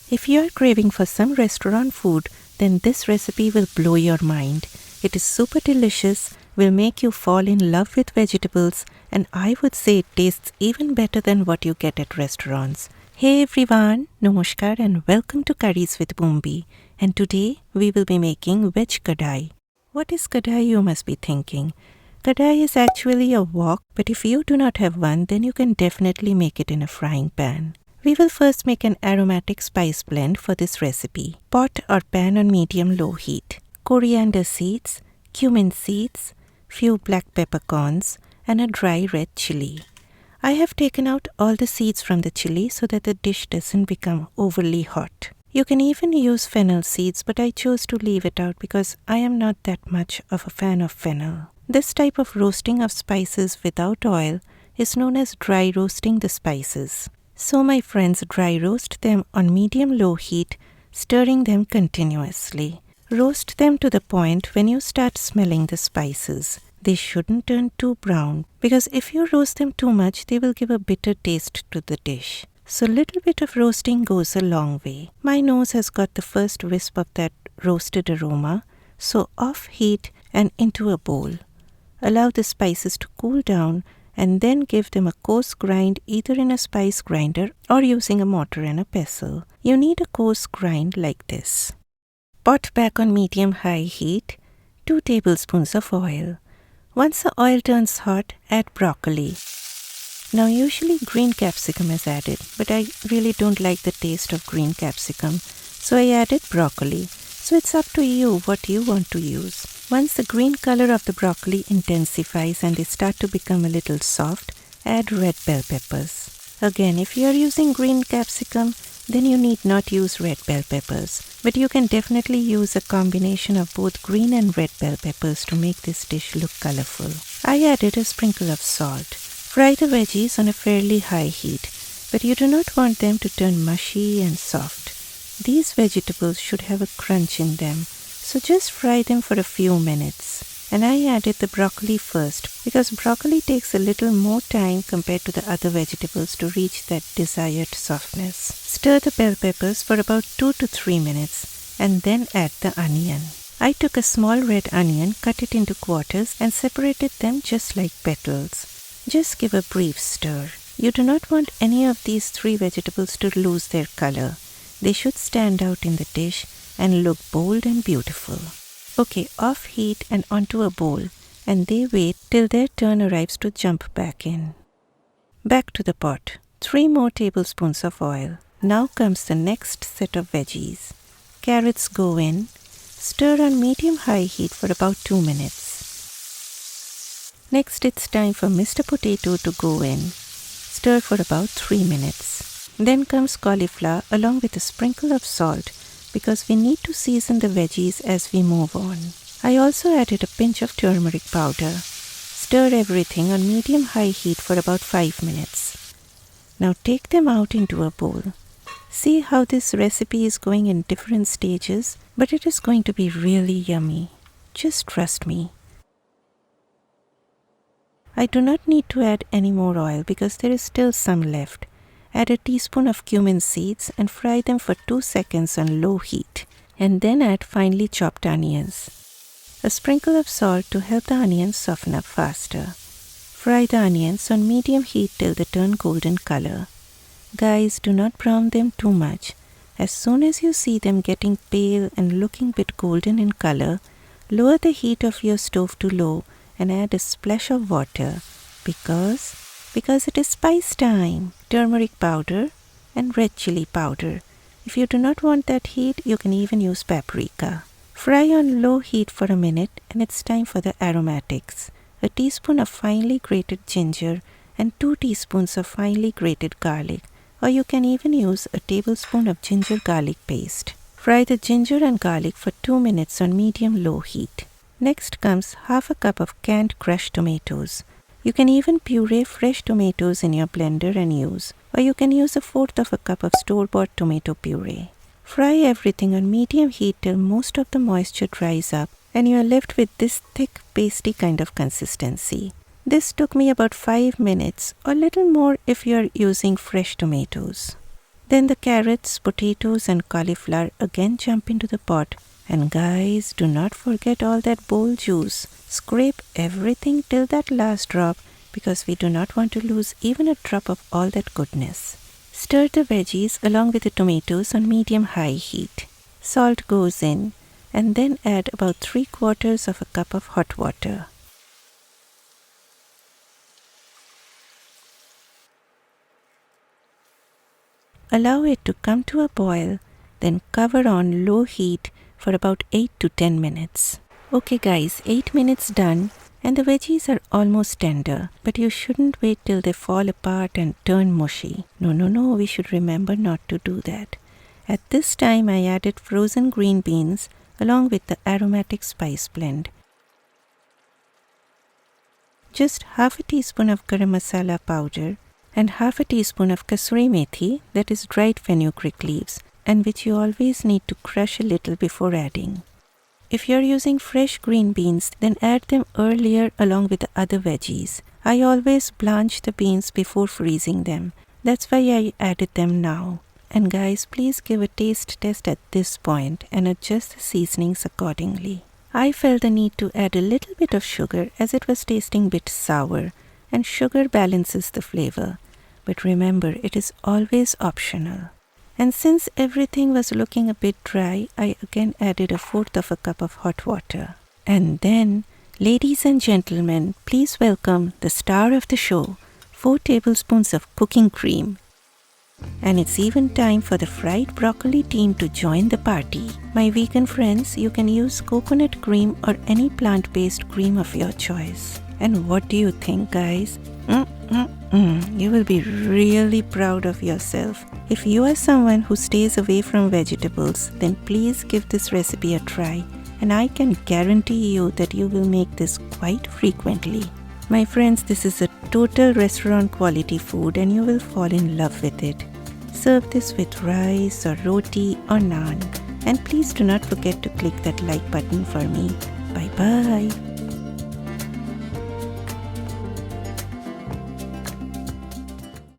If you are craving for some restaurant food, then this recipe will blow your mind. It is super delicious, will make you fall in love with vegetables, and I would say it tastes even better than what you get at restaurants. Hey everyone, Namaskar and welcome to Curries with Bumbi. And today we will be making Veg Kadai. What is Kadhai, you must be thinking? Kadhai is actually a wok, but if you do not have one, then you can definitely make it in a frying pan. We will first make an aromatic spice blend for this recipe. Pot or pan on medium-low heat. Coriander seeds, cumin seeds, few black peppercorns, and a dry red chili. I have taken out all the seeds from the chili so that the dish doesn't become overly hot. You can even use fennel seeds, but I chose to leave it out because I am not that much of a fan of fennel. This type of roasting of spices without oil is known as dry roasting the spices. So my friends, dry roast them on medium-low heat, stirring them continuously. Roast them to the point when you start smelling the spices. They shouldn't turn too brown because if you roast them too much, they will give a bitter taste to the dish. So little bit of roasting goes a long way. My nose has got the first wisp of that roasted aroma, so off heat and into a bowl. Allow the spices to cool down and then give them a coarse grind either in a spice grinder or using a mortar and a pestle. You need a coarse grind like this. Pot back on medium-high heat, 2 tablespoons of oil. Once the oil turns hot, add broccoli. Now usually green capsicum is added, but I really don't like the taste of green capsicum, so I added broccoli. So it's up to you what you want to use. Once the green color of the broccoli intensifies and they start to become a little soft, add red bell peppers. Again, if you are using green capsicum, then you need not use red bell peppers. But you can definitely use a combination of both green and red bell peppers to make this dish look colorful. I added a sprinkle of salt. Fry the veggies on a fairly high heat, but you do not want them to turn mushy and soft. These vegetables should have a crunch in them, so just fry them for a few minutes. And I added the broccoli first because broccoli takes a little more time compared to the other vegetables to reach that desired softness. Stir the bell peppers for about 2 to 3 minutes and then add the onion. I took a small red onion, cut it into quarters and separated them just like petals. Just give a brief stir. You do not want any of these 3 vegetables to lose their color. They should stand out in the dish and look bold and beautiful. Okay, off heat and onto a bowl, and they wait till their turn arrives to jump back in. Back to the pot. 3 more tablespoons of oil. Now comes the next set of veggies. Carrots go in. Stir on medium-high heat for about 2 minutes. Next, it's time for Mr. Potato to go in. Stir for about 3 minutes. Then comes cauliflower along with a sprinkle of salt because we need to season the veggies as we move on. I also added a pinch of turmeric powder. Stir everything on medium-high heat for about 5 minutes. Now take them out into a bowl. See how this recipe is going in different stages, but it is going to be really yummy. Just trust me. I do not need to add any more oil because there is still some left. Add a teaspoon of cumin seeds and fry them for 2 seconds on low heat. And then add finely chopped onions. A sprinkle of salt to help the onions soften up faster. Fry the onions on medium heat till they turn golden color. Guys, do not brown them too much. As soon as you see them getting pale and looking bit golden in color, lower the heat of your stove to low and add a splash of water because it is spice time. Turmeric powder and red chili powder. If you do not want that heat, you can even use paprika. Fry on low heat for a minute and it's time for the aromatics. A teaspoon of finely grated ginger and 2 teaspoons of finely grated garlic, or you can even use a tablespoon of ginger garlic paste. Fry the ginger and garlic for 2 minutes on medium-low heat. Next comes half a cup of canned crushed tomatoes. You can even puree fresh tomatoes in your blender and use, or you can use 1/4 of a cup of store-bought tomato puree. Fry everything on medium heat till most of the moisture dries up and you are left with this thick, pasty kind of consistency. This took me about 5 minutes, or little more if you are using fresh tomatoes. Then the carrots, potatoes and cauliflower again jump into the pot. And guys, do not forget all that bowl juice. Scrape everything till that last drop because we do not want to lose even a drop of all that goodness. Stir the veggies along with the tomatoes on medium-high heat. Salt goes in and then add about 3/4 of a cup of hot water. Allow it to come to a boil, then cover on low heat for about 8 to 10 minutes. Okay guys, 8 minutes done and the veggies are almost tender, but you shouldn't wait till they fall apart and turn mushy. No, we should remember not to do that. At this time I added frozen green beans along with the aromatic spice blend. Just half a teaspoon of garam masala powder and half a teaspoon of kasoori methi, that is dried fenugreek leaves, and which you always need to crush a little before adding. If you are using fresh green beans, then add them earlier along with the other veggies. I always blanch the beans before freezing them. That's why I added them now. And guys, please give a taste test at this point and adjust the seasonings accordingly. I felt the need to add a little bit of sugar as it was tasting a bit sour, and sugar balances the flavor. But remember, it is always optional. And since everything was looking a bit dry, I again added 1/4 of a cup of hot water. And then, ladies and gentlemen, please welcome the star of the show, 4 tablespoons of cooking cream. And it's even time for the fried broccoli team to join the party. My vegan friends, you can use coconut cream or any plant-based cream of your choice. And what do you think, guys? You will be really proud of yourself. If you are someone who stays away from vegetables, then please give this recipe a try, and I can guarantee you that you will make this quite frequently. My friends, this is a total restaurant quality food and you will fall in love with it. Serve this with rice or roti or naan. And please do not forget to click that like button for me. Bye bye.